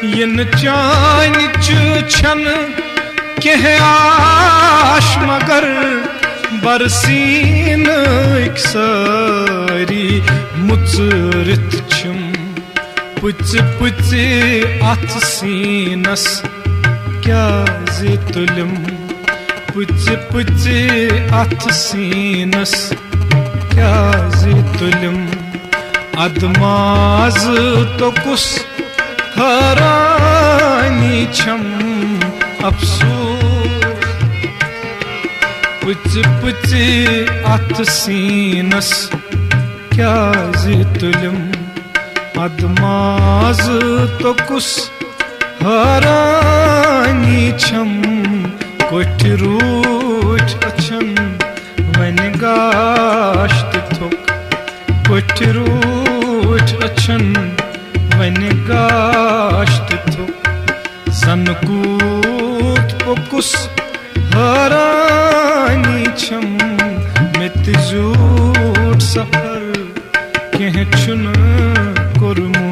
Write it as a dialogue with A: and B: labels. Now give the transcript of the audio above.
A: इन चान छन कह आश मगर बरसीन सारी मुचरित छम पुच पुच अथ सीनस क्या तुलम पुच पुच अथ सीनस क्या तुलम अदमाज तो कुस हरानी छम अफसोस पुच पुच अथ सीनस क्या तुलम अदमाज तो कुस हरानी छम कोठ रूठ अछन वन गाश्त थुक कोठ रूठ अछन वन गाश्त थुक सन कूत पोकुस हरानी छम मित जूट सफर कह छुन कुरमु